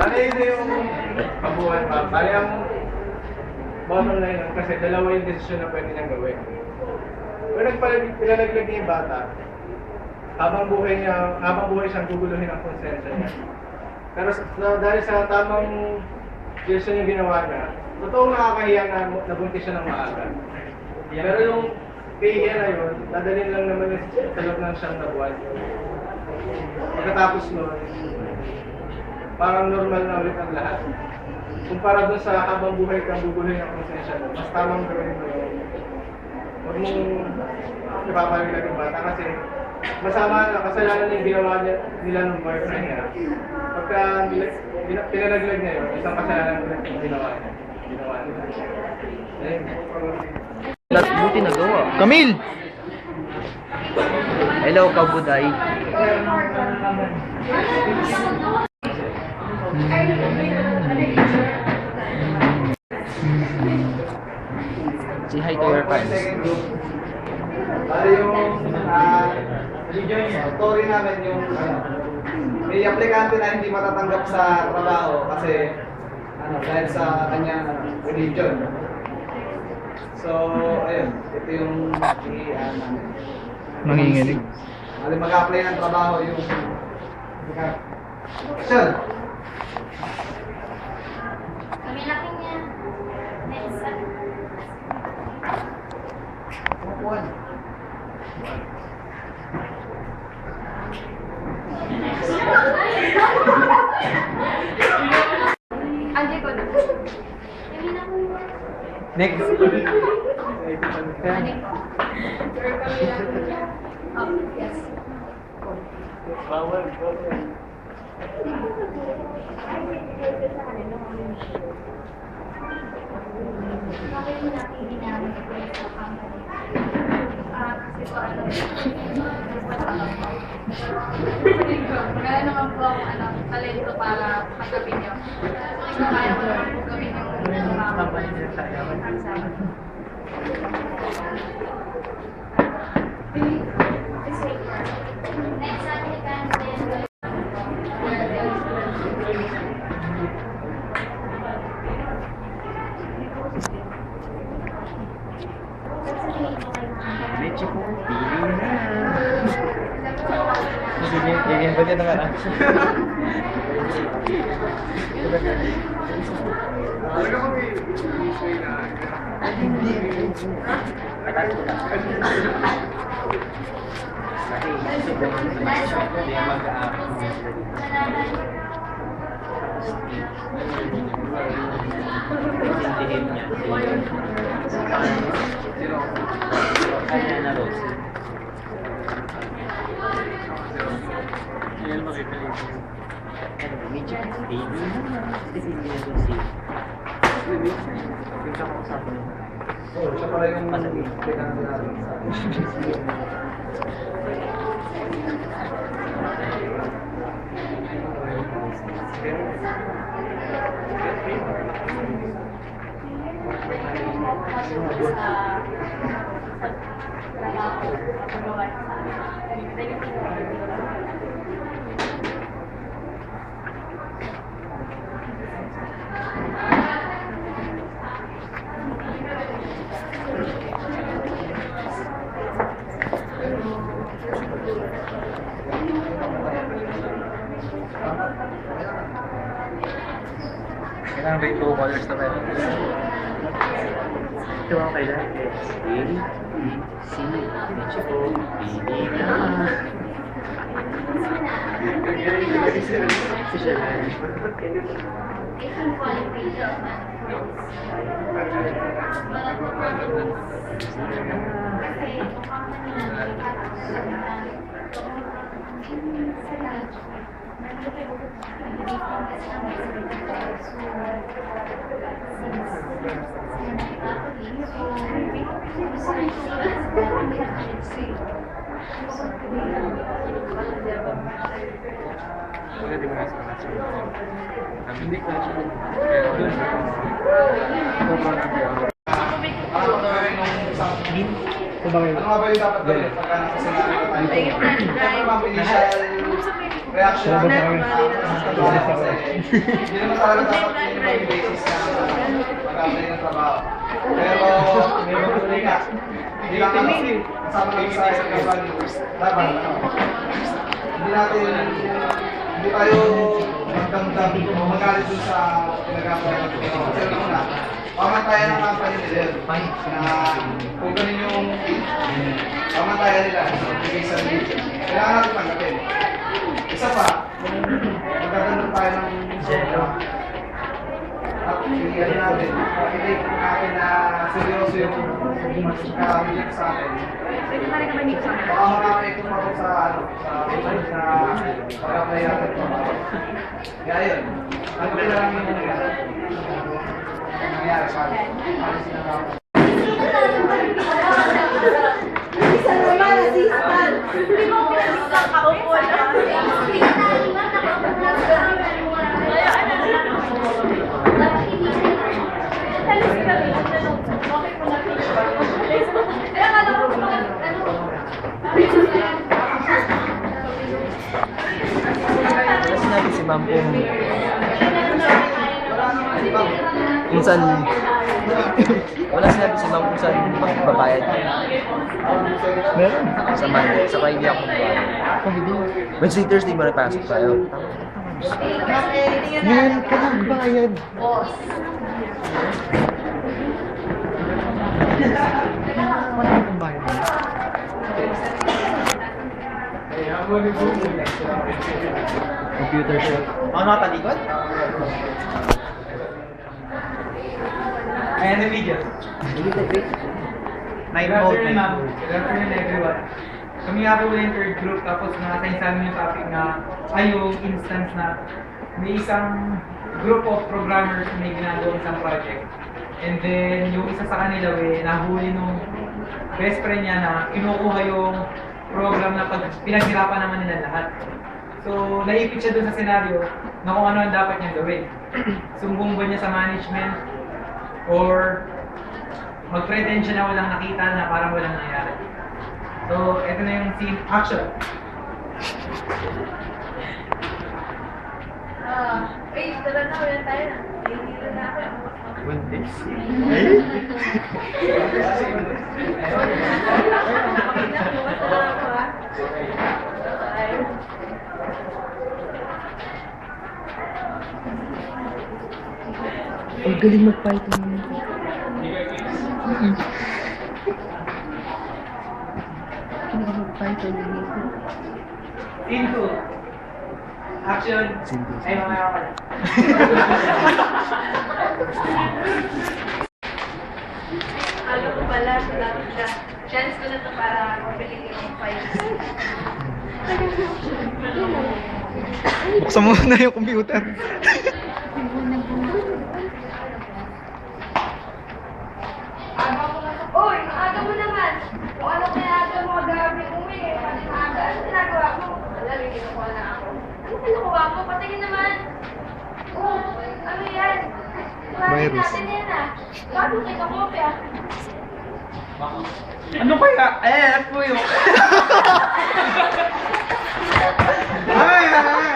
Ano yun yung kabuuan pa? Bali ang bottom line lang kasi dalawa yung desisyon na pwede niyang gawin. Kung pinalaglag niya yung bata, habang buhay siyang guguluhin ang konsensya niya. Pero dahil sa tamang desisyon yung ginawa niya, totoong nakakahiya na nabuntis siya ng maaga. Pero yung kahiya na yun, dadalhin lang naman yung sa loob ng siyang na buwan. Pagkatapos nun, parang normal na ulit ang lahat. Kumpara doon sa habang buhay kang guguluhin ang konsensya mo, mas tamang gawin mo yun. Huwag mong ipapalaglag yung bata kasi masama na kasalanan yung ginawa nila ng boyfriend niya. Pagka pinalaglag niya yun, isang kasalanan ulit yung ginawa niya. Buti nagawa. Camille! Hello, Kabuday. Say hi to your fans. Bali yung story namin yung may aplikante na hindi matatanggap sa trabaho kasi dahil sa kanyang religion. So, ayun, ito yung namin. Manginginig. Bali mag-apply ng trabaho yung Action! Kami laki niya. Next. One. Andi ko na. Kami na ko. Next. Ani ko. Oh, yes. Bawal. Bakit mo natin ginamit ko sa company? Kasi po kaya naman po ang talento para paggabi niyo. Kung kaya mo naman po gawin yung company niyo sa next applicant is Medyo po. Pili na. Sige ba dyan naman ah? Intindihin niya. Kaya na Rose. Yan makikalimutan. Medyo baby na. Kasi hindi na Rose. Yung kakausapin mo. Oh, siya pala yung aplikante natin. Kailangan ba yung 2 colors na meron? Ito ang kailangan. A, B, C, medyo po. Pili na. Hindi mo nasa kalas. Hindi ko siya. Ano nga ba yung dapat gawin pagka nasa scenario tayo? Ano ba ang initial reaction Labas namin. ako. Hindi naman talaga dapat yung maging basis na mag-apply ng trabaho. Pero, may magtuloy ka. Hindi lang kami. Kasama lang sa isang company. Dapat, hindi natin, hindi tayo magdamdam o magalit dun sa pinag-apply ng trabaho. Kasi una, pamantayan ng company nila yun. Na kung ganun yung pamantayan nila, bigay sa nila. Kailangan natin tanggapin. Isa pa, magkakaroon tayo ng sobra. At hindi natin, hindi natin na seryoso yung kakabilit sa atin. Pwede ka rin naman dito sa akin. Baka makakaikot pa sa pag-apply natin. Kaya yun, tanggapin na lang yung nangyari sa atin. Alis na lang. Hindi mo pinag-isang ako po na. Wala sinabi si ma'am kung saan wala sinabi si ma'am kung saan magbabayad. Meron. Sa Monday, sa hindi ako magbabayad. Oh, hindi. Wednesday, Thursday maripasok tayo. Meron ka magbayad. Wala kang bayad. Computer shop. Ano nga talikod? Ayan na video. Night mode. Good afternoon, everyone. Kami nga po yung third group, tapos na-assign sa amin yung topic na ay yung instance na may isang group of programmers na may ginagawa isang project. And then, yung isa sa kanila, nahuli nung best friend niya na kinukuha yung program na pinaghirapan naman nila lahat. So, naipit siya dun sa senaryo na kung ano ang dapat niyang gawin. Sumbong ba niya sa management or mag-pretend siya na walang nakita na parang walang nangyari. So, ito na yung scene. Action! Wait, tara na, wala tayo na. Hindi na ako. Ang galing mag-Python. Mag-Python. Scene 2. Action! Ay, mamaya ka. Alam ko pala, salamat siya. Chance ko na to para mabili yung files. Buksan mo na yung computer. Uy, maaga mo naman. Kung ano kaya aga mo gagawin uwi, pati maaga, ano ginagawa mo? Wala, may kinukuha na ako. Ano kinukuha mo? Patingin naman. Oh, ano yan? Kuhanin Virus. natin yan ah. Bago kita kopya. Ano kaya? Alam mo yun. Ay, ay.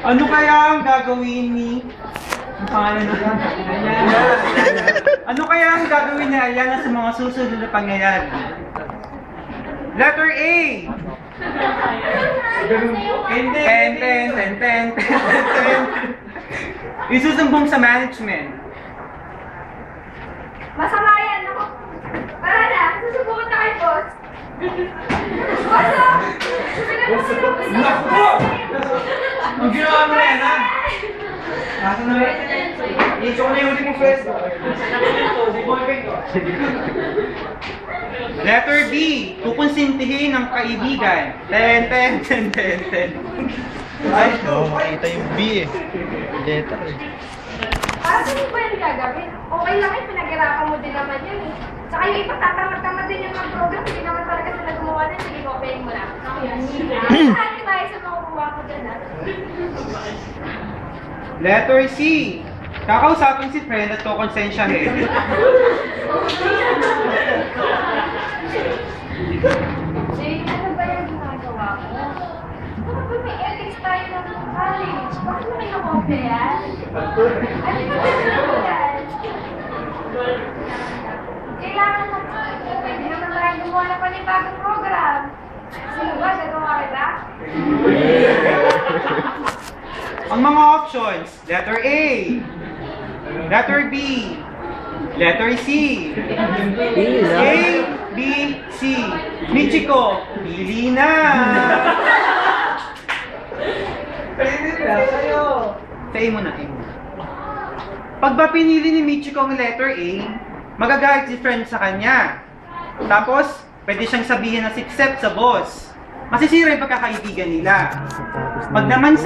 Ano kaya ang gagawin ni... Ang pangalan na yan? Ano kaya ang gagawin ni Ayala sa mga susunod na pangyayari? Letter A! Ten. Isusumbong sa management. Masama yan, ako. Tara na, susubukan na kay boss. Boss, oh! Naku! Ang ginawa mo na yan, ha? Nasa na ba? Iso ko na yung huli mong pwesto. Letter B. Kukonsintihin ng kaibigan. Ten. Ay, oo, makita yung B eh. Letter eh. Para saan ba yung gagawin? Okay lang eh, pinaghirapan mo din naman yun eh. Saka yung iba tatamad-tamad din yung mag-program, hindi naman talaga sila gumawa din, sige, kopyahin mo na. Saan ka tayo sa makukuha ko dyan ah? Letter C. Kakausapin si friend at kukonsensyahin. Jane, ano ba yung ginagawa mo? Ano ba may kopya yan? Ano ba yan? Kailangan mo. Pwede naman tayo gumawa ng panibagong program. Sino ba? Gagawa kita? Ang mga options, letter A, letter B, letter C, A, B, C. Michiko, pili na! Sa A muna, A muna. Pag ba pinili ni Michiko ang letter A, magagalit si friend sa kanya. Tapos, pwede siyang sabihin na success sa boss. Masisira yung pagkakaibigan nila. Pag naman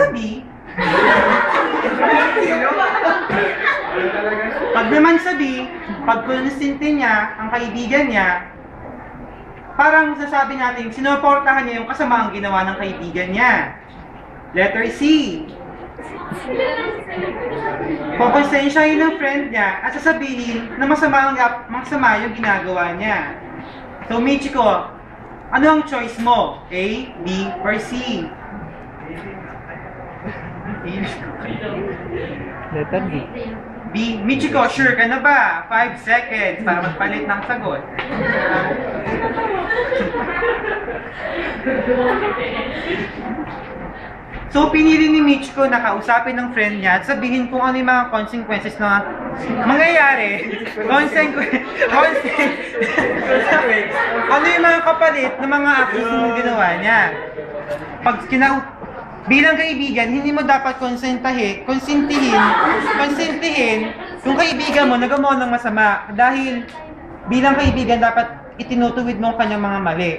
sa B, pag konsente niya ang kaibigan niya, parang sasabi natin, sinuportahan niya yung kasamaang ginawa ng kaibigan niya. Letter C. Kukonsensyahin ng friend niya at sasabihin na masama yung ginagawa niya. So, Michiko, ano ang choice mo? A, B, or C? Letter B. B. Michiko, sure ka na ba? 5 seconds para magpalit ng sagot. So, pinili ni Michiko na kausapin ng friend niya at sabihin kung ano yung mga consequences na mangyayari. Ano yung mga kapalit ng mga actions na ginawa niya. Bilang kaibigan, hindi mo dapat konsentihin yung kaibigan mo na gumawa ng masama. Dahil bilang kaibigan, dapat itinutuwid mo ang kanyang mga mali.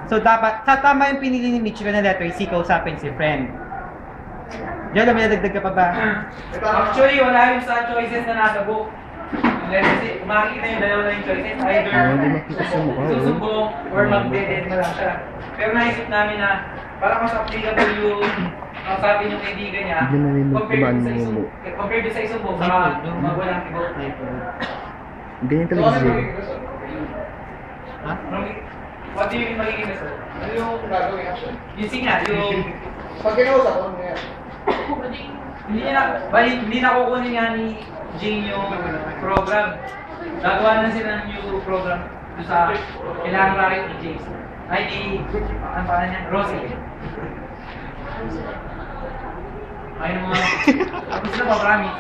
So, dapat, sa tama yung pinili ni Michiko na letter C, kausapin si friend. Diyan, may nadagdag ka pa ba? Actually, wala yung sa choices na nasa book. Let's see, makikita yung dalawa na yung choices. Either Hindi makita sa mukha. susumbong or mag-dead na lang siya. Pero naisip namin na para mas applicable yung ang sabi ng kaibigan niya Hindi na rin compared magkumaan sa ng isang ulo. compared sa isang book saka magwalang tibo. Ganyan talaga siya. What do you mean magiging result? Ano yung gagawin action? Yung C nga, yung Pag kinausap, ano nga yan? hindi na kukunin nga ni Jing yung program. Gagawa na sila ng new program doon sa kailangan racket ni James. Ay, ang pangalan niya? Rosie. Ayun mga, tapos na pa, promise.